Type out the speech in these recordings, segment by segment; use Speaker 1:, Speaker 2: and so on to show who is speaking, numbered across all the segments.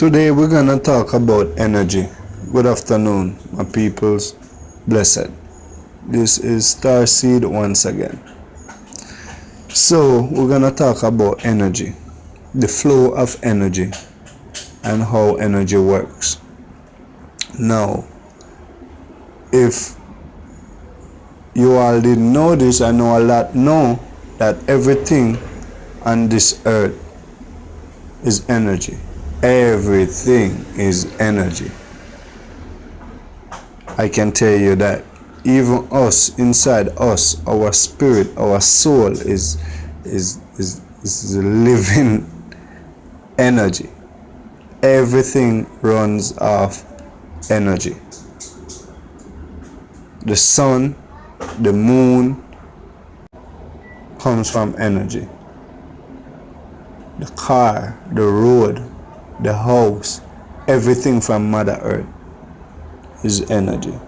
Speaker 1: Today we're gonna talk about energy. Good afternoon, my peoples. Blessed. This is Starseed once again. So we're gonna talk about energy, the flow of energy, and how energy works. Now, if you all didn't know this, I know a lot know that everything on this earth is energy. Everything is energy. I can tell you that. Even us, inside us, our spirit, our soul is living energy. Everything runs off energy. The sun, the moon comes from energy. The car, the road, the house, everything from Mother Earth is energy.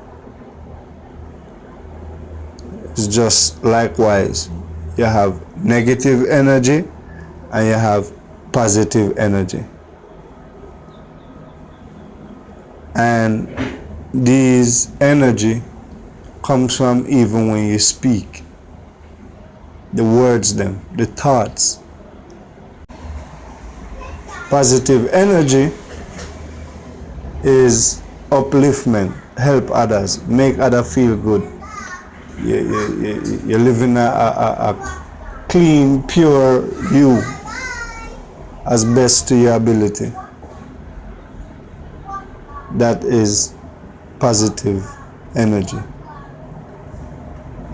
Speaker 1: It's just likewise, you have negative energy and you have positive energy. And these energy comes from even when you speak. The words them, the thoughts. Positive energy is upliftment, help others, make others feel good. You're living a clean, pure you as best to your ability. That is positive energy.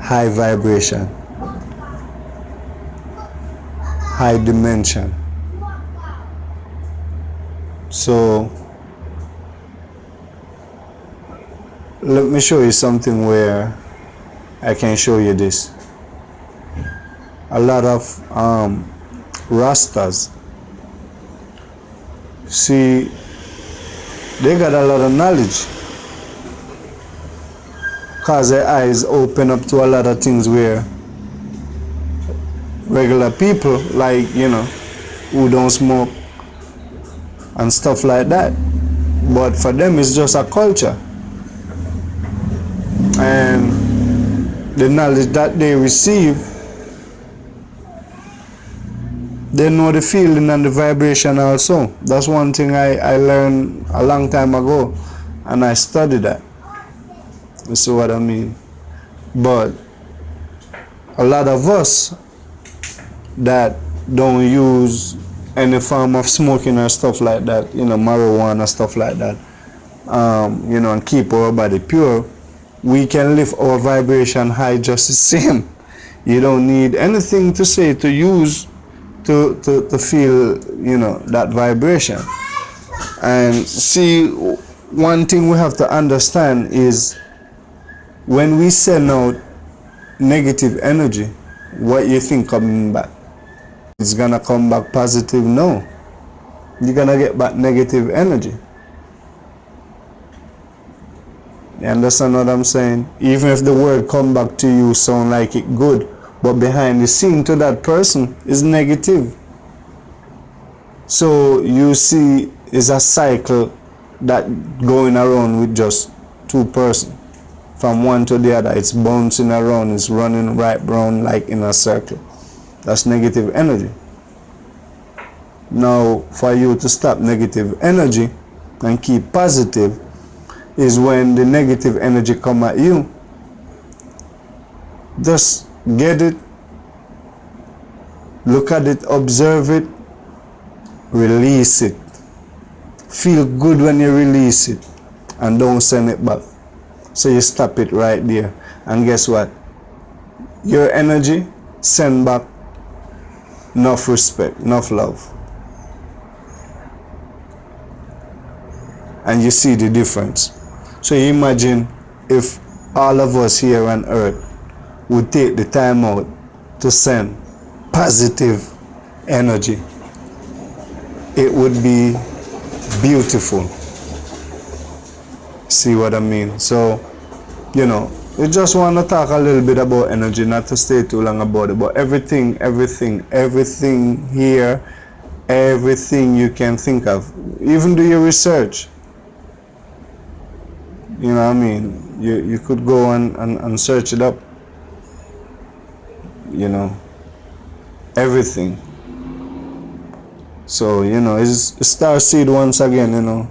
Speaker 1: High vibration, high dimension. So let me show you something where I can show you this. A lot of Rastas, see, they got a lot of knowledge because their eyes open up to a lot of things where regular people, like, who don't smoke and stuff like that, but for them it's just a culture. And the knowledge that they receive, they know the feeling and the vibration also. That's one thing I learned a long time ago, and I studied that. You see what I mean? But a lot of us that don't use any form of smoking or stuff like that, marijuana, stuff like that, and keep our body pure, we can lift our vibration high just the same. You don't need anything to say to use to feel, that vibration. And see, one thing we have to understand is when we send out negative energy, what you think coming back? It's gonna come back positive? No. You're gonna get back negative energy. You understand what I'm saying? Even if the word come back to you sound like it good, but behind the scene to that person is negative. So you see, it's a cycle that going around with just two persons. From one to the other, it's bouncing around, it's running right round like in a circle. That's negative energy. Now, for you to stop negative energy and keep positive is when the negative energy come at you. Just get it, look at it, observe it, release it. Feel good when you release it and don't send it back. So you stop it right there. And guess what? Your energy send back enough respect, enough love. And you see the difference. So you imagine if all of us here on earth would take the time out to send positive energy, it would be beautiful. See what I mean? So, we just want to talk a little bit about energy, not to stay too long about it, but everything here, everything you can think of, even do your research. You know what I mean? You could go and search it up. You know, everything. So, you know, it's Star Seed once again, you know.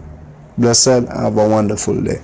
Speaker 1: Blessed, have a wonderful day.